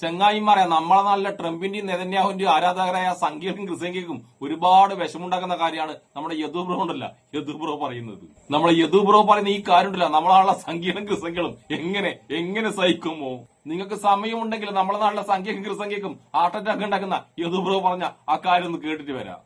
ചെങ്ങായിമാരെ, നമ്മളെ നല്ല ട്രംപിന്റെയും നെതന്യാഹുവിന്റെയും ആരാധകരായ സംഖ്യക്കും ക്രിസംഖ്യക്കും ഒരുപാട് വിഷമുണ്ടാക്കുന്ന കാര്യമാണ് നമ്മുടെ യദു ബ്രോ ഉണ്ടല്ല യദു ബ്രോ പറയുന്നത്. നമ്മളെ യദു ബ്രോ പറയുന്ന ഈ കാര്യം ഉണ്ടല്ല, നമ്മളെ സംഖ്യകളും ക്രിസംഖ്യകളും എങ്ങനെ സഹിക്കുമോ? നിങ്ങൾക്ക് സമയമുണ്ടെങ്കിൽ നമ്മളെ നാട്ടിലെ സംഖ്യക്കും ക്രിസംഖ്യക്കും ഹാർട്ട് അറ്റാക്ക് ഉണ്ടാക്കുന്ന യദു ബ്രോ പറഞ്ഞ ആ കാര്യം ഒന്ന് കേട്ടിട്ട് വരാം.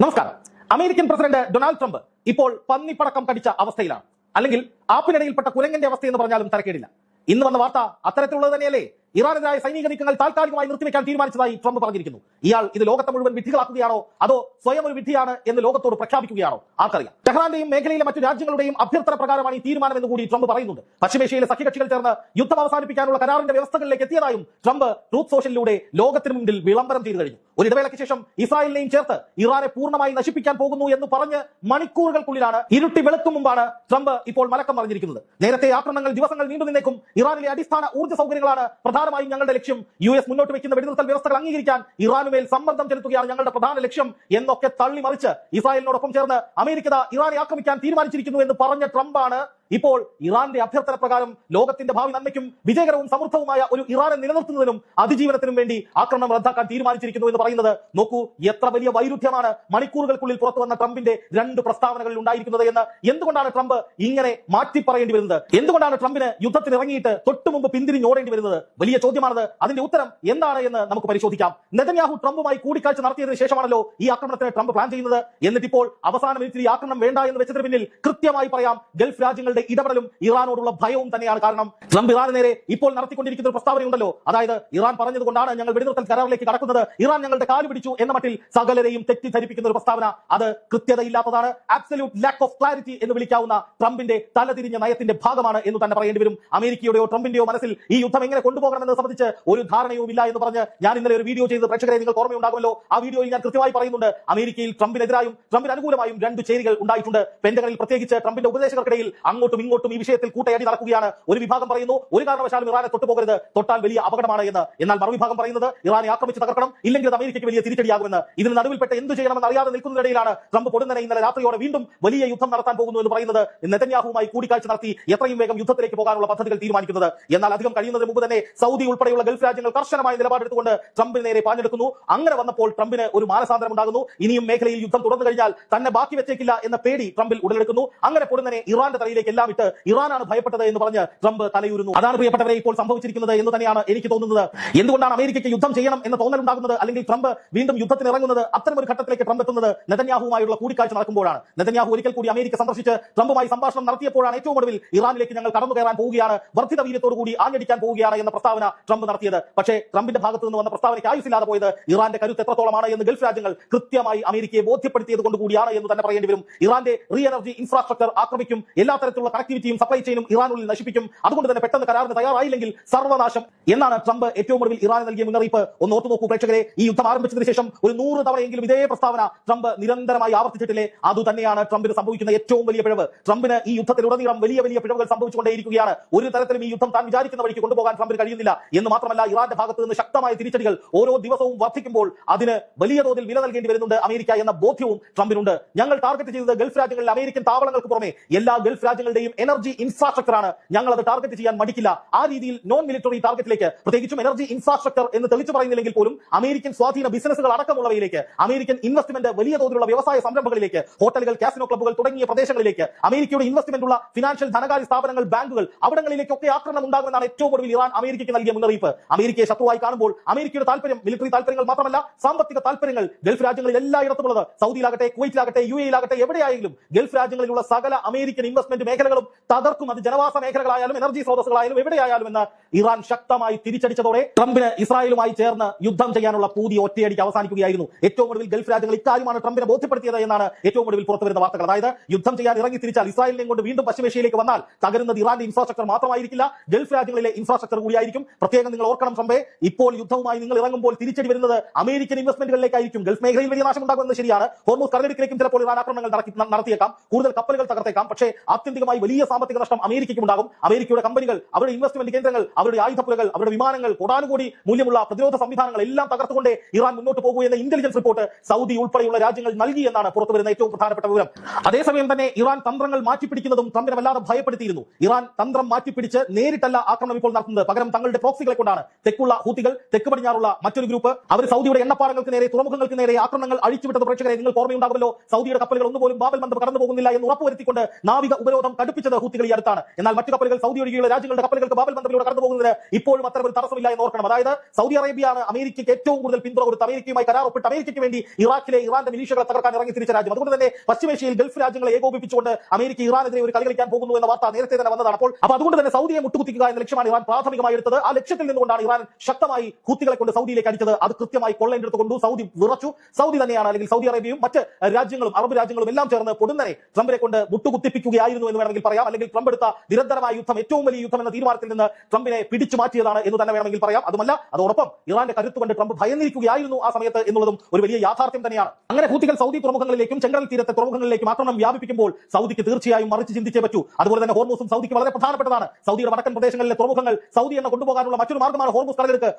നമസ്കാരം. അമേരിക്കൻ പ്രസിഡന്റ് ഡൊണാൾഡ് ട്രംപ് ഇപ്പോൾ പന്നിപ്പടക്കം കടിച്ച അവസ്ഥയിലാണ്. അല്ലെങ്കിൽ ആപ്പിനിടയിൽപ്പെട്ട കുരങ്ങന്റെ അവസ്ഥയെന്ന് പറഞ്ഞാലും തരക്കേടില്ല. ഇന്ന് വന്ന വാർത്ത അത്തരത്തിലുള്ളത് തന്നെയല്ലേ? ഇറാനെതിരായ സൈനിക നീക്കങ്ങൾ താൽക്കാലികമായി നിർത്തിവെക്കാൻ തീരുമാനിച്ചതായി ട്രംപ് പറഞ്ഞിരിക്കുന്നു. ഇയാൾ ഇത് ലോകത്തെ മുഴുവൻ വിഡ്ഢികളാക്കുകയാണോ അതോ സ്വയം ഒരു വിഡ്ഢിയാണ് എന്ന് ലോകത്തോട് പ്രഖ്യാപിക്കുകയാണോ? ആർക്കറിയാം. ടെഹ്റാന്റെയും മേഖലയിലെ മറ്റു രാജ്യങ്ങളുടെയും അഭ്യർത്ഥന പ്രകാരമാണ് ഈ തീരുമാനമെന്ന് കൂടി ട്രംപ് പറയുന്നുണ്ട്. പശ്ചിമേഷ്യയിലെ സഖ്യകക്ഷികൾ ചേർന്ന് യുദ്ധം അവസാനിപ്പിക്കാനുള്ള കരാറിന്റെ വ്യവസ്ഥകളിലേക്ക് എത്തിയതായും ട്രംപ് ട്രൂത്ത് സോഷ്യലിലൂടെ ലോകത്തിന് മുന്നിൽ വിളംബരം ചെയ്തു കഴിഞ്ഞു. ഒരു ഇടവേളയ്ക്ക് ശേഷം ഇസ്രായേലിനെയും ചേർത്ത് ഇറാനെ പൂർണ്ണമായി നശിപ്പിക്കാൻ പോകുന്നു എന്ന് പറഞ്ഞ് മണിക്കൂറുകൾക്കുള്ളിലാണ്, ഇരുട്ടി വെളുക്കും മുമ്പാണ് ട്രംപ് ഇപ്പോൾ മലക്കം പറഞ്ഞിരിക്കുന്നത്. നേരത്തെ ആക്രമണങ്ങൾ ദിവസങ്ങൾ നീണ്ടു നിന്നേക്കും. ഇറാനിലെ അടിസ്ഥാന ഊർജ്ജ സൗകര്യങ്ങളാണ് പ്രധാനമായും ഞങ്ങളുടെ ലക്ഷ്യം. US മുന്നോട്ട് വെക്കുന്ന വെടിനിർത്തൽ വ്യവസ്ഥകൾ അംഗീകരിക്കാൻ ഇറാനുമേൽ സമ്മർദ്ദം ചെലുത്തുകയാണ് ഞങ്ങളുടെ പ്രധാന ലക്ഷ്യം എന്നൊക്കെ തള്ളിമറിച്ച് ഇസ്രായേലിനോടൊപ്പം ചേർന്ന് അമേരിക്ക ഇറാനെ ആക്രമിക്കാൻ തീരുമാനിച്ചിരിക്കുന്നു എന്ന് പറഞ്ഞ ട്രംപാണ് ഇപ്പോൾ ഇറാന്റെ അഭ്യർത്ഥന പ്രകാരം ലോകത്തിന്റെ ഭാവി നന്മയ്ക്കും വിജയകരവും സമൃദ്ധവുമായ ഒരു ഇറാനെ നിലനിർത്തുന്നതിനും അതിജീവനത്തിനും വേണ്ടി ആക്രമണം റദ്ദാക്കാൻ തീരുമാനിച്ചിരിക്കുന്നു എന്ന് പറയുന്നത്. നോക്കൂ, എത്ര വലിയ വൈരുദ്ധ്യമാണ് മണിക്കൂറുകൾക്കുള്ളിൽ പുറത്തു വന്ന ട്രംപിന്റെ രണ്ട് പ്രസ്താവനകളിൽ ഉണ്ടായിരിക്കുന്നത് എന്ന്. എന്തുകൊണ്ടാണ് ട്രംപ് ഇങ്ങനെ മാറ്റി പറയേണ്ടി വരുന്നത്? എന്തുകൊണ്ടാണ് ട്രംപിന് യുദ്ധത്തിന് ഇറങ്ങിയിട്ട് തൊട്ടു മുമ്പ് പിന്തിരിഞ്ഞോടേണ്ടി വരുന്നത്? വലിയ ചോദ്യമാണത്. അതിന്റെ ഉത്തരം എന്താണ് എന്ന് നമുക്ക് പരിശോധിക്കാം. നെതന്യാഹു ട്രംപുമായി കൂടിക്കാഴ്ച നടത്തിയതിനു ശേഷമാണല്ലോ ഈ ആക്രമണത്തിന് ട്രംപ് പ്ലാൻ ചെയ്യുന്നത്. എന്നിട്ടിപ്പോൾ അവസാന മിനിറ്റിൽ ഈ ആക്രമണം വേണ്ട എന്ന് വെച്ചതിന് പിന്നിൽ കൃത്യമായി പറയാം, ഗൾഫ് രാജ്യങ്ങളുടെ ഇടപെടലും ഇറാനോടുള്ള ഭയവും തന്നെയാണ് കാരണം. ട്രംപ് ഇറാന് നേരെ ഇപ്പോൾ നടത്തിക്കൊണ്ടിരിക്കുന്ന ഒരു പ്രസ്താവനയുണ്ടല്ലോ, അതായത് ഇറാൻ പറഞ്ഞതുകൊണ്ടാണ് ഞങ്ങൾ വെടിനിർത്തൽ കരാറിലേക്ക് കടക്കുന്നത്, ഇറാൻ ഞങ്ങളുടെ കാല് പിടിച്ചു എന്ന മട്ടിൽ സകലരെയും തെറ്റിദ്ധരിപ്പിക്കുന്ന ഒരു പ്രസ്താവന. അത് കൃത്യതയില്ലാത്തതാണ്. ആബ്സല്യൂട്ട് ലാക്ക് ഓഫ് ക്ലാരിറ്റി എന്ന് വിളിക്കാവുന്ന ട്രംപിന്റെ തലതിരിഞ്ഞ നയത്തിന്റെ ഭാഗമാണ് എന്ന് തന്നെ പറയേണ്ടി വരും. അമേരിക്കയുടെയോ ട്രംപിന്റെയോ മനസ്സിൽ ഈ യുദ്ധം എങ്ങനെ കൊണ്ടുപോകണമെന്ന് സംബന്ധിച്ച് ഒരു ധാരണയും ഇല്ല എന്ന് പറഞ്ഞ് ഞാൻ ഇന്നലെ ഒരു വീഡിയോ ചെയ്ത് പ്രേക്ഷകരെ നിങ്ങൾക്ക് ഓർമ്മയുണ്ടാകുമല്ലോ. ആ വീഡിയോയിൽ ഞാൻ കൃത്യമായി പറയുന്നുണ്ട്, അമേരിക്കയിൽ ട്രംപിനെതിരായും ട്രംപിന് അനുകൂലമായും രണ്ട് ചേരികൾ ഉണ്ടായിട്ടുണ്ട്. പെന്റഗണിൽ പ്രത്യേകിച്ച് ട്രംപിന്റെ ഉപദേശകർക്കിടയിൽ അങ്ങോട്ടും ഇങ്ങോട്ടും ഈ വിഷയത്തിൽ കൂട്ടയടി നടക്കുകയാണ്. ഒരു വിഭാഗം പറയുന്നു ഒരു കാരണവശാലും ഇറാനെ തൊട്ടുപോകരുത്, തൊട്ടാൽ വലിയ അപകടമാണ് എന്ന്. എന്നാൽ മറുവിഭാഗം പറയുന്നത് ഇറാനെ ആക്രമിച്ച് തകർക്കണം, ഇല്ലെങ്കിൽ അത് അമേരിക്കയ്ക്ക് വലിയ തിരിച്ചടിയാകുമെന്ന്. ഇതിന് നടുവിൽപ്പെട്ട് എന്ത് ചെയ്യണമെന്ന് അറിയാതെ നിൽക്കുന്നതിനിടയിലാണ് ട്രംപ് പൊടുന്നനെ ഇന്നലെ രാത്രിയോടെ വീണ്ടും വലിയ യുദ്ധം നടത്താൻ പോകുന്നു എന്ന് പറയുന്നത്. നെതന്യാഹുവുമായി കൂടിക്കാഴ്ച നടത്തി എത്രയും വേഗം യുദ്ധത്തിലേക്ക് പോകാനുള്ള പദ്ധതികൾ തീരുമാനിക്കുന്നത്. എന്നാൽ അധികം കഴിയുന്നതിന് മുമ്പ് തന്നെ സൗദി ഉൾപ്പെടെയുള്ള ഗൾഫ് രാജ്യങ്ങൾ കർശനമായ നിലപാടെടുത്തുകൊണ്ട് ട്രംപിന് നേരെ പാഞ്ഞെടുക്കുന്നു. അങ്ങനെ വന്നപ്പോൾ ട്രംപിന് ഒരു മാനസാന്തരം ഉണ്ടാകുന്നു. ഇനിയും മേഖലയിൽ യുദ്ധം തുടർന്നു കഴിഞ്ഞാൽ തന്നെ ബാക്കി വെച്ചേക്കില്ല എന്ന പേടി ട്രംപിൽ ഉടലെടുക്കുന്നു. അങ്ങനെ പൊടുന്നനെ ഇറാന്റെ തലയിലേക്ക് എല്ലാം ഇട്ട് ഇറാനാണ് ഭയപ്പെട്ടത് എന്ന് പറഞ്ഞ് ട്രംപ് തലയൂരുന്നു. അതാണ് പ്രിയപ്പെട്ടവരെ ഇപ്പോൾ സംഭവിച്ചിരിക്കുന്നത് എന്ന് തന്നെയാണ് എനിക്ക് തോന്നുന്നത്. എന്തുകൊണ്ടാണ് അമേരിക്കയ്ക്ക് യുദ്ധം ചെയ്യണം എന്ന തോന്നലുണ്ടാകുന്നത്, അല്ലെങ്കിൽ ട്രംപ് വീണ്ടും യുദ്ധത്തിന് ഇറങ്ങുന്നത്, അത്തരം ഒരു ഘട്ടത്തിലേക്ക് ട്രംപ് എത്തുന്നത് നെതന്യാഹുവുമായുള്ള കൂടിക്കാഴ്ച നടക്കുമ്പോഴാണ്. നെതന്യാഹു ഒരിക്കൽ കൂടി അമേരിക്ക സന്ദർശിച്ച് ട്രംപുമായി സംഭാഷണം നടത്തിയപ്പോഴാണ് ഏറ്റവും ഒടുവിൽ ഇറാനിലേക്ക് ഞങ്ങൾ കടന്നു കയറാൻ പോവുകയാണ്, വർദ്ധിത വീര്യത്തോടു കൂടി ആഞ്ഞടിക്കാൻ പോവുകയാണ് എന്ന പ്രസ്താവന ട്രംപ് നടത്തിയത്. പക്ഷേ ട്രംപിന്റെ ഭാഗത്ത് നിന്ന് വന്ന പ്രസ്താവനയ്ക്ക് ആയുസില്ലാതെ പോയത് ഇറാന്റെ കരുത്ത് എത്രത്തോളമാണ് എന്ന് ഗൾഫ് രാജ്യങ്ങൾ കൃത്യമായി അമേരിക്കയെ ബോധ്യപ്പെടുത്തിയത് കൊണ്ടുകൂടിയാണ് എന്ന് തന്നെ പറയേണ്ടി വരും. ഇറാന്റെ റീ എനർജി ഇൻഫ്രാസ്ട്രക്ചർ ആക്രമിക്കും, എല്ലാ തരത്തിലുള്ള കണക്ടിവിറ്റിയും സപ്ലൈ ചെയിനും ഇറാനുള്ളിൽ നശിപ്പിക്കും, അതുകൊണ്ട് തന്നെ പെട്ടെന്ന് കരാറിന് തയ്യാറായില്ലെങ്കിൽ സർവനാശം എന്നാണ് ട്രംപ് ഏറ്റവും ഒടുവിൽ ഇറാന് നൽകിയ മുന്നറിയിപ്പ്. ഒന്ന് ഓർത്തു നോക്കൂ പ്രേക്ഷകരെ, ഈ യുദ്ധം ആരംഭിച്ചതിന് ശേഷം ഒരു 100 തവണയെങ്കിലും ഇതേ പ്രസ്താവന ട്രംപ് നിരന്തരമായി ആവർത്തിച്ചിട്ടില്ലേ? അതുതന്നെയാണ് ട്രംപിന് സംഭവിക്കുന്ന ഏറ്റവും വലിയ പിഴവ്. ട്രംപിന് ഈ യുദ്ധത്തിലുടനീളം വലിയ വലിയ പിഴവുകൾ സംഭവിച്ചുകൊണ്ടേയിരിക്കുകയാണ്. ഒരു തരത്തിലും ഈ യുദ്ധം താൻ വിചാരിക്കുന്ന വഴിക്ക് കൊണ്ടുപോകാൻ ട്രംപിന് കഴിയുന്നില്ല എന്ന് മാത്രമല്ല, ഇറാന്റെ ഭാഗത്ത് നിന്ന് ശക്തമായ തിരിച്ചടികൾ ഓരോ ദിവസവും വർദ്ധിക്കുമ്പോൾ അതിന് വലിയ തോതിൽ വില നൽകേണ്ടി വരുന്നുണ്ട് അമേരിക്ക എന്ന ബോധ്യവും ട്രംപിനുണ്ട്. ഞങ്ങൾ ടാർഗറ്റ് ചെയ്തത് ഗൾഫ് രാജ്യങ്ങളിൽ അമേരിക്കൻ താവളങ്ങൾക്ക് പുറമെ എല്ലാ ഗൾഫ് രാജ്യങ്ങളുടെയും എനർജി ഇൻഫ്രാസ്ട്രക്ചർ ആണ്. ഞങ്ങൾ അത് ടാർഗറ്റ് ചെയ്യാൻ മടിക്കില്ല. ആ രീതിയിൽ നോൺ മിലിറ്ററി ടാർഗറ്റിലേക്ക്, പ്രത്യേകിച്ചും എനർജി ഇൻഫ്രാസ്ട്രക്ചർ എന്ന് തെളിച്ചു പറയുന്നില്ലെങ്കിൽ പോലും അമേരിക്കൻ സ്വാധീന ബിസിനസ്സുകൾ അടക്കമുള്ളവയിലേക്ക്, അമേരിക്കൻ ഇൻവെസ്റ്റ്മെന്റ്, വലിയ തോതിലുള്ള വ്യവസായ സംരംഭങ്ങളിലേക്ക്, ഹോട്ടലുകൾ, കാസിനോ ക്ലബ്ബുകൾ തുടങ്ങിയ പ്രദേശങ്ങളിലേക്ക്, അമേരിക്കയുടെ ഇൻവെസ്റ്റ്മെന്റ് ഉള്ള ഫിനാൻഷ്യൽ ധനകാര്യ സ്ഥാപനങ്ങൾ, ബാങ്കുകൾ, അവിടങ്ങളിലേക്കൊക്കെ ആക്രമണം ഉണ്ടാകുമെന്നാണ് ഏറ്റവും ഒടുവിൽ ഇറാൻ അമേരിക്കയ്ക്ക് നൽകിയ മുന്നറിയിപ്പ്. അമേരിക്കയെ ശത്രുവായി കാണുമ്പോൾ അമേരിക്കയുടെ താല്പര്യം മിലിറ്ററി താല്പര്യങ്ങൾ മാത്രമല്ല, സാമ്പത്തിക താല്പര്യങ്ങൾ ഗൾഫ് രാജ്യങ്ങളിൽ എല്ലായിടത്തും ഉള്ളത്, സൗദിയിലാകട്ടെ, കുവൈറ്റിലാകട്ടെ, UAE-യിലാകട്ടെ, എവിടെയായെങ്കിലും ഗൾഫ് രാജ്യങ്ങളിലുള്ള സകല അമേരിക്കൻ ഇൻവെസ്റ്റ്മെന്റ് മേഖലകളും തകർക്കും. അത് ജനവാസ മേഖലകളായാലും എനർജി സ്രോതസ്സുകളായാലും എവിടെയായാലും എന്ന് ഇറാൻ ശക്തമായി തിരിച്ചടിച്ചതോടെ ട്രംപിന് ഇസ്രായേലുമായി ചേർന്ന് യുദ്ധം ചെയ്യാനുള്ള പൂതി ഒറ്റയടിക്ക് അവസാനിക്കുകയായിരുന്നു. ഏറ്റവും ഒടുവിൽ ഗൾഫ് രാജ്യങ്ങൾ ഇക്കാര്യമാണ് ട്രംപിനെ ബോധ്യപ്പെടുത്തിയത് എന്നാണ് ഏറ്റവും ഒടുവിൽ പുറത്തുവരുന്ന വാർത്തകൾ. അതായത് യുദ്ധം ചെയ്യാൻ ഇറങ്ങി തിരിച്ചാൽ, ഇസ്രായേലിനെയും കൊണ്ട് വീണ്ടും പശ്ചിമേഷ്യയിലേക്ക് വന്നാൽ തകരുന്നത് ഇറാന്റെ ഇൻഫ്രാസ്ട്രക്ചർ മാത്രമായിരിക്കില്ല, ഗൾഫ് രാജ്യങ്ങളിലെ ഇൻഫ്രാസ്ട്രക്ചർ കൂടിയായിരിക്കും. പ്രത്യേകം നിങ്ങൾ ഓർക്കണം ട്രംപേ, ഇപ്പോൾ യുദ്ധവുമായി നിങ്ങൾ ഇറങ്ങുമ്പോൾ തിരിച്ചടി വരുന്നത് അമേരിക്കൻ ഇൻവെസ്റ്റ്മെന്റുകളിലേക്കായിരിക്കും. ഗൾഫ് മേഖലയിൽ വലിയ നാശം ഉണ്ടാകുന്നത് ശരിയാണ്. ഹോർമൂസ് കടലിടുക്കിലേക്കും ചിലപ്പോൾ ഇറാൻ ആക്രമണങ്ങൾ നടത്തിയേക്കാം, കൂടുതൽ കപ്പലുകൾ തകർത്തേക്കാം. പക്ഷേ ആത്യന്തികമായി വലിയ സാമ്പത്തിക നഷ്ടം അമേരിക്കയ്ക്കും ഉണ്ടാകും. അമേരിക്കയുടെ കമ്പനികൾ, അവരുടെ ഇൻവെസ്റ്റ്മെന്റ് കേന്ദ്രങ്ങൾ, അവരുടെ ആയുധപ്പുരകൾ, അവരുടെ വിമാനങ്ങൾ, കോടാനുകോടി മൂല്യമുള്ള പ്രതിരോധ സംവിധാനങ്ങൾ എല്ലാം തകർത്തുകൊണ്ട് ഇറാൻ മുന്നോട്ട് പോകുക എന്ന ഇന്റലിജൻസ് റിപ്പോർട്ട് സൗദി ഉൾപ്പെടെയുള്ള രാജ്യങ്ങൾ നൽകി എന്നാണ് പുറത്തുവരുന്ന ഏറ്റവും പ്രധാനപ്പെട്ട വിവരം. അതേസമയം തന്നെ ഇറാൻ തന്ത്രങ്ങൾ മാറ്റിപ്പിടിക്കുന്നതും ട്രംപിനെ വല്ലാതെ ഭയപ്പെടുത്തിയിരുന്നു. ഇറാൻ തന്ത്രം മാറ്റിപ്പിടിച്ച് നേരിട്ടല്ല ആക്രമണം ഇപ്പോൾ നടത്തുന്നത്, പകരം തങ്ങളുടെ പ്രോക്സികളെ കൊണ്ടാണ്. തെക്കുള്ള ഹൂത്തികൾ, തെക്ക് പടിഞ്ഞാറുള്ള മറ്റൊരു ഗ്രൂപ്പ്, അവർ സൗദിയുടെ എണ്ണപ്പാടങ്ങൾക്ക് നേരെ, തുറമുഖങ്ങൾക്ക് നേരെ ആക്രമണങ്ങൾ അഴിച്ചുവിട്ടത് പ്രേക്ഷകരെ നിങ്ങൾക്ക് ഓർമ്മയുണ്ടാകുമല്ലോ. സൗദിയുടെ കപ്പലുകൾ ഒന്നുപോലും ബാബൽ ബന്ദർ കടന്നു പോകുന്നില്ല എന്ന് ഉറപ്പുവരുത്തിക്കൊണ്ട് നാവിക ഉപരോധം കടുപ്പിച്ചത് ഹൂത്തികൾ ഈ അടുത്താണ്. എന്നാൽ മറ്റു കപ്പലുകൾ, സൗദി ഒഴികെയുള്ള രാജ്യങ്ങളുടെ കപ്പലുകൾക്ക് ബാബൽ ബന്ദറിലൂടെ കടന്നു പോകുന്നതിന് ഇപ്പോഴും അത്തരം ഒരു തടസ്സമില്ല എന്ന് ഓർക്കണം. അതായത് സൗദി അറേബ്യയാണ് അമേരിക്കയ്ക്ക് ഏറ്റവും കൂടുതൽ പിന്തുണ കൊടുത്ത് അമേരിക്കയുമായി കരാർ ഒപ്പിട്ട് അമേരിക്കയ്ക്ക് വേണ്ടി ഇറാഖിലെ ഇറാന്റെ മിലീഷ്യകളെ തകർക്കാൻ ഇറങ്ങി തിരിച്ച രാജ്യം. അതുകൊണ്ട് തന്നെ പശ്ചിമേഷ്യയിൽ ഗൾഫ് രാജ്യങ്ങളെ ഏകോപിപ്പിച്ചുകൊണ്ട് അമേരിക്ക ഇറാനെതിരെ ഒരു കളി കളിക്കാൻ പോകുന്നു എന്ന വാർത്ത നേരത്തെ തന്നെ വന്നതാണ്. അപ്പോൾ അതുകൊണ്ട് തന്നെ സൗദിയെ മുട്ടുകുത്തിക്കുക എന്ന ലക്ഷ്യമാണ് ഇറാൻ പ്രാഥമികമായി എടുത്തത്. ആ ലക്ഷ്യത്തിൽ നിന്നുകൊണ്ടാണ് ഇറാൻ ശക്തമായി ഹൂത്തികളെ കൊണ്ട് സൗദിയിലേക്ക് അടിച്ചത്. അത് കൃത്യമായി കൊള്ളേണ്ടെടുത്ത് കൊണ്ടു. സൗദി വിറച്ചു. സൗദി തന്നെയാണ്, അല്ലെങ്കിൽ സൗദി അറേബ്യയും മറ്റ് രാജ്യങ്ങളും അറബ് രാജ്യങ്ങളും എല്ലാം ചേർന്ന് പൊടുന്നനെ ട്രംപിനെ കൊണ്ട് മുട്ടുകുത്തിപ്പിക്കുകയായിരുന്നു എന്ന് വേണമെങ്കിൽ പറയാം. അല്ലെങ്കിൽ ട്രംപ് എടുത്ത നിരന്തരമായ യുദ്ധം, ഏറ്റവും വലിയ യുദ്ധം എന്ന തീരുമാനത്തിൽ നിന്ന് ട്രംപിനെ പിടിച്ചു മാറ്റിയതാണ് എന്ന് തന്നെ വേണമെങ്കിൽ പറയാം. അതുമല്ല, അതോടൊപ്പം ഇറാന്റെ കരുത്ത് കൊണ്ട് ട്രംപ് ഭയന്നിരിക്കുകയായിരുന്നു ആ സമയത്ത് എന്നുള്ളതും ഒരു വലിയ യാഥാർത്ഥ്യം തന്നെയാണ്. അങ്ങനെ ഹൂത്തികൾ സൗദി തുറമുഖങ്ങളിലേക്കും ചെങ്കടൽ തീരത്തെ തുറമുഖങ്ങളിലേക്കും ആക്രമണം വ്യാപിപ്പിക്കുമ്പോൾ സൗദിക്ക് തീർച്ചയായും മറിച്ച് ചിന്തിച്ചേ പറ്റൂ. അതുപോലെ തന്നെ ഹോർമൂസും സൗദിക്ക് വളരെ പ്രധാനപ്പെട്ടതാണ്. സൗദിയുടെ വടക്കൻ പ്രദേശങ്ങളിലെ തുറമുഖങ്ങൾ സൗദി എന്ന കൊണ്ടുപോകാനുള്ള മറ്റൊരു മാർഗ്ഗമാണ് ഹോർമൂസ് കടലെടുക്ക്.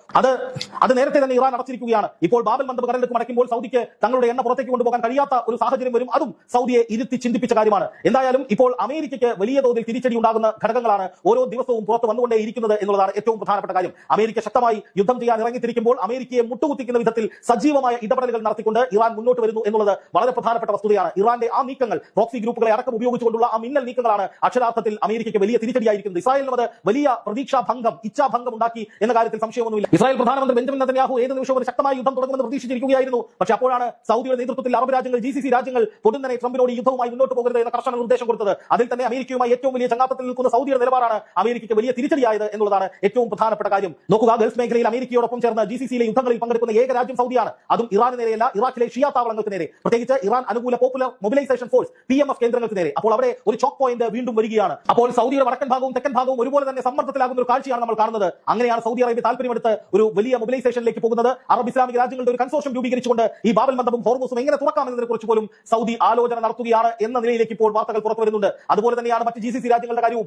അത് നേരത്തെ തന്നെ ഇറാൻ അടച്ചിരിക്കുകയാണ്. ഇപ്പോൾ ബാബൽ മന്ദബ് കടലെടുക്ക് മടക്കുമ്പോൾ സൗദിക്ക് തങ്ങളുടെ എണ്ണ പുറത്തേക്ക് കൊണ്ടുപോകാൻ കഴിയാത്ത ഒരു സാഹചര്യം വരും. അതും സൗദിയെ ഇരുത്തി ചിന്തിപ്പിച്ച കാര്യമാണ്. എന്തായാലും ഇപ്പോൾ അമേരിക്കയ്ക്ക് വലിയ തോതിൽ തിരിച്ചടി ഉണ്ടാകുന്ന ഘടകങ്ങളാണ് ഓരോ ദിവസവും പുറത്ത് വന്നുകൊണ്ടേയിരിക്കുന്നത് എന്നുള്ളതാണ് ഏറ്റവും പ്രധാനപ്പെട്ട കാര്യം. അമേരിക്ക ശക്തമായി യുദ്ധം ചെയ്യാൻ ഇറങ്ങിത്തിരിക്കുമ്പോൾ അമേരിക്കയെ മുട്ടുകുത്തിക്കുന്ന വിധത്തിൽ സജീവമായ ഇടപെടലുകൾ നടത്തിക്കൊണ്ട് ഇറാൻ മുന്നോട്ട് വരുന്നു എന്നുള്ളത് വളരെ പ്രധാനപ്പെട്ട വസ്തുതയാണ്. ഇറാന്റെ ആ നീക്കങ്ങൾ, പ്രോക്സി ഗ്രൂപ്പുകളെ അടക്കം ഉപയോഗിച്ചുകൊണ്ടുള്ള ആ മിന്നൽ നീക്കങ്ങളാണ് അക്ഷരാർത്ഥത്തിൽ അമേരിക്കയ്ക്ക് വലിയ തിരിച്ചടിയായിരിക്കുന്നത്. ഇസ്രായേലിനും അത് വലിയ പ്രതീക്ഷാഭംഗം, ഇച്ഛാഭംഗം ഉണ്ടാക്കി എന്ന കാര്യത്തിൽ സംശയമൊന്നുമില്ല. ഇസ്രായേൽ പ്രധാനമന്ത്രി ബെഞ്ചമിൻ നെതന്യാഹു ഏത് നിമിഷവും ഒരു ശക്തമായ യുദ്ധം തുടങ്ങുമെന്ന് പ്രതീക്ഷിച്ചിരിക്കുകയായിരുന്നു. പക്ഷേ അപ്പോഴാണ് സൗദിയുടെ നേതൃത്വത്തിൽ അറബ് രാജ്യങ്ങൾ, GCC രാജ്യങ്ങൾ പൊടുന്നനെ ട്രംപിനോട് യുദ്ധവുമായി മുന്നോട്ട് പോകരുത് എന്ന കർശന നിർദ്ദേശം കൊടുത്തത്. അതിൽ തന്നെ അമേരിക്കയുമായി ഏറ്റവും വലിയ ചങ്ങാത്തത്തിൽ നിൽക്കുന്ന സൗദിയുടെ നിലപാടാണ് അമേരിക്കയ്ക്ക് വലിയ തിരിച്ചടിയായത് എന്നുള്ളതാണ് ഏറ്റവും പ്രധാനപ്പെട്ട കാര്യം. നോക്കുക, ഗൾഫ് മേഖലയിൽ അമേരിക്കയോടൊപ്പം ചേർന്ന് GCCയിലെ യുദ്ധങ്ങളിൽ പങ്കെടുക്കുന്ന ഏക രാജ്യം സൗദിയാണ്. അതും ഇറാന് നേരെയല്ല, ഇറാഖിലെ ഷിയ താവളങ്ങൾക്ക് നേരെ, പ്രത്യേകിച്ച് ഇറാൻ അനുകൂല പോപ്പുലർ മൊബിലൈസേഷൻ ഫോഴ്സ് PMF കേന്ദ്രങ്ങൾക്ക് നേരെ. അപ്പോൾ അവിടെ ഒരു ചോക്ക് പോയിന്റ് വീണ്ടും വരികയാണ്. അപ്പോൾ സൗദിയുടെ വടക്കൻ ഭാഗവും തെക്കൻ ഭാഗവും ഒരുപോലെ തന്നെ സമ്മർദ്ദത്തിലാകുന്ന ഒരു കാഴ്ചയാണ് നമ്മൾ കാണുന്നത്. അങ്ങനെയാണ് സൗദി അറേബ്യ താല്പര്യമെടുത്ത് ഒരു വലിയ മൊബിലൈസേഷനിലേക്ക് പോകുന്നത്. അറബ് ഇസ്ലാമിക രാജ്യങ്ങളുടെ ഒരു കൺസോർഷ്യം രൂപീകരിച്ചുകൊണ്ട് ഈ ബാബൽ മന്ദബും ഹോർമൂസും എങ്ങനെ തുറക്കാമെന്നതിനെ കുറിച്ച് പോലും സൗദി ആലോചന നടത്തുകയാണ് എന്ന നിലയിലേക്ക് ഇപ്പോൾ വാർത്തകൾ പുറത്തു വരുന്നുണ്ട്. അതുപോലെ തന്നെയാണ് മറ്റ് GCC രാജ്യങ്ങളുടെ കാര്യവും.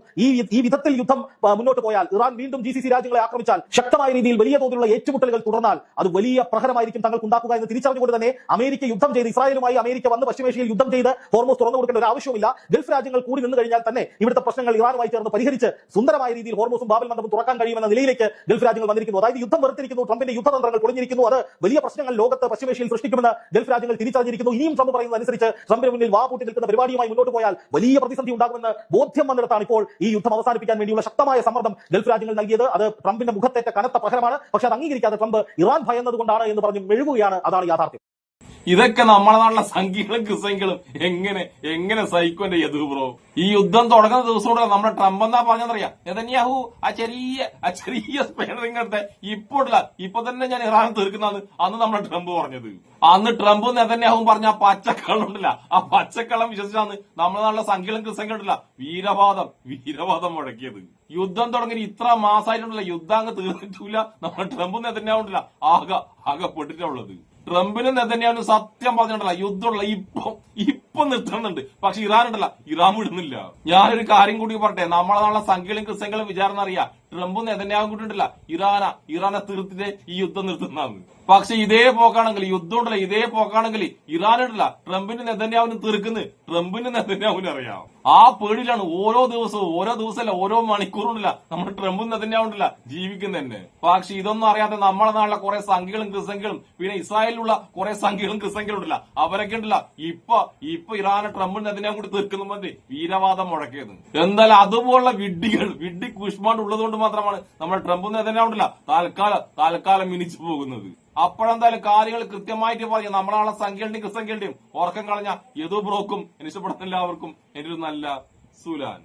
ഈ വിധത്തിൽ യുദ്ധം മുന്നോട്ട് പോയാൽ, ഇറാൻ വീണ്ടും GCC രാജ്യങ്ങളെ ആക്രമിച്ചാൽ, ശക്തമായ രീതിയിൽ വലിയ തോതിലുള്ള ഏറ്റുമുട്ടലുകൾ തുടർന്നാൽ അത് വലിയ പ്രഹരമായിരിക്കും തങ്ങൾക്ക് ഉണ്ടാക്കുക എന്ന് തിരിച്ചറിഞ്ഞുകൊണ്ട് തന്നെ അമേരിക്ക യുദ്ധം ചെയ്ത്, ഇസ്രായേലുമായി അമേരിക്ക വന്ന് പശ്ചിമേഷ്യയിൽ യുദ്ധം ചെയ്ത് ഹോർമൂസ് തുറന്നു കൊടുക്കേണ്ട ഒരു ആവശ്യമില്ല. ഗൾഫ് രാജ്യങ്ങൾ കൂടി നിന്ന് കഴിഞ്ഞാൽ തന്നെ ഇവിടുത്തെ പ്രശ്നങ്ങൾ ഇറാനുമായി ചേർന്ന് പരിഹരിച്ച് സുന്ദരമായ രീതിയിൽ ഹോർമൂസും ബാബൽ മന്ദബും തുറക്കാൻ കഴിയുമെന്ന നിലയിലേക്ക് ഗൾഫ് രാജ്യങ്ങൾ വന്നിരിക്കുന്നു. അതായത് യുദ്ധം വെറുത്തിരിക്കുന്നു, ട്രംപിന്റെ യുദ്ധതന്ത്രങ്ങൾ പൊളിഞ്ഞിരിക്കുന്നു, അത് വലിയ പ്രശ്നങ്ങൾ ലോകത്ത് പശ്ചിമേഷ്യയിൽ സൃഷ്ടിക്കുമെന്ന് ഗൾഫ് രാജ്യങ്ങൾ തിരിച്ചറിഞ്ഞിരിക്കുന്നു. ഇനിയും ട്രംപ് പറയുന്നതനുസരിച്ച് ട്രംപിന് മുന്നിൽ വാപൂട്ടി നിൽക്കുന്ന പരിപാടിയുമായി മുന്നോട്ട് പോയാൽ വലിയ പ്രതിസന്ധി ഉണ്ടാകുമെന്ന് ബോധ്യം വന്നിടത്താണ് ഇപ്പോൾ ഈ യുദ്ധം അവസാനിപ്പിക്കാൻ വേണ്ടിയുള്ള ശക്തമായ സമ്മർദ്ദം ഗൾഫ് രാജ്യങ്ങൾ നൽകിയത്. അത് ട്രംപിന്റെ മുഖത്തേറ്റ കനത്ത പ്രഹരമാണ്. പക്ഷേ അത് അംഗീകരിക്കാതെ ട്രംപ് ഇറാൻ ഭയന്നതുകൊണ്ടാണ് എന്ന് പറഞ്ഞ് മെഴുകുകയാണ്. അതാണ് യാഥാർത്ഥ്യം. ഇതൊക്കെ നമ്മുടെ നാട്ടിലെ സംഖ്യകളും ക്രിസങ്ങളും എങ്ങനെ സഹിക്കും എന്റെ യദു ബ്രോ? ഈ യുദ്ധം തുടങ്ങുന്ന ദിവസം കൂടെ നമ്മുടെ ട്രംപ് എന്താ പറഞ്ഞറിയാം? നെതന്യാഹു ആ ചെറിയ സ്പെയറിംഗ് എടുത്ത് ഇപ്പൊ തന്നെ ഞാൻ ഇറാൻ തീർക്കുന്നതാണ് അന്ന് നമ്മുടെ ട്രംപ് പറഞ്ഞത്. അന്ന് ട്രംപും നെതന്യാഹുവും പറഞ്ഞ ആ പച്ചക്കള്ളം ഉണ്ടല്ല, ആ പച്ചക്കള്ളം വിശ്വസിച്ചാണ് നമ്മുടെ നാട്ടിലെ സംഖ്യകളും ക്രിസങ്ങളും ഉണ്ടല്ല വീരവാദം മുഴക്കിയത്. യുദ്ധം തുടങ്ങി ഇത്ര മാസമായിട്ടുണ്ടല്ല, യുദ്ധം അങ്ങ് തീർന്നിട്ടില്ല. നമ്മുടെ ട്രംപും നെതന്യാഹും ഉണ്ടല്ല ആകെ പെട്ടിട്ടുള്ളത്. ട്രംപിനും നെതന്യാഹുവിനും സത്യം പറഞ്ഞിട്ടല്ല യുദ്ധമുള്ള ഇപ്പൊ നിർത്തുന്നുണ്ട്. പക്ഷെ ഇറാൻ വിടുന്നില്ല. ഞാനൊരു കാര്യം കൂടി പറട്ടെ, നമ്മളെ നാളെ സംഖ്യകളും ക്രിസങ്ങളും വിചാരണ അറിയാം. ട്രംപും നെതന്യാഹുവും കൂടി ഉണ്ടല്ല ഇറാനെ തീർത്തിട്ട് ഈ യുദ്ധം നിർത്തുന്നതാണ്. പക്ഷെ ഇതേ പോക്കാണെങ്കിൽ ഇറാൻ ഉണ്ടല്ല ട്രംപിന്റെ നെതന്യാഹുവിനും തീർക്കുന്നു. ട്രംപിന്റെ നെതന്യാഹുവിനും അറിയാം. ആ പേടിയിലാണ് ഓരോ ദിവസമല്ല ഓരോ മണിക്കൂറുണ്ടല്ല നമ്മുടെ ട്രംപും നെതന്യാഹുണ്ടല്ല ജീവിക്കുന്നതന്നെ. പക്ഷെ ഇതൊന്നും അറിയാതെ നമ്മളെ നാട്ടിലെ കുറെ സംഖ്യകളും ക്രിസങ്ങളും പിന്നെ ഇസ്രായേലിലുള്ള കുറെ സംഖ്യകളും ക്രിസങ്ങളും ഉണ്ടല്ല അവരൊക്കെ ഉണ്ടല്ല ഇപ്പൊ ഇറാനെ ട്രംപും നെതന്യാഹും കൂടി തീർക്കുന്ന മതി വീരവാദം മുഴക്കിയത്. എന്തായാലും അതുപോലുള്ള വിഡ്ഢി കുഷ്മാണ്ട് ഉള്ളതുകൊണ്ട് മാത്രമാണ് നമ്മുടെ ട്രംപും നെതന്യാഹും ഉണ്ടല്ല താൽക്കാലം മിനിച്ചു പോകുന്നത്. അപ്പോഴെന്തായാലും കാര്യങ്ങൾ കൃത്യമായിട്ട് പറഞ്ഞു നമ്മളാളെ സംഖ്യയുടെയും ക്രിസംഖ്യയുടെയും ഉറക്കം കളഞ്ഞ യദു ബ്രോക്കും ഇഷ്ടപ്പെടുന്ന എല്ലാവർക്കും എന്റെ ഒരു നല്ല സുലാൻ.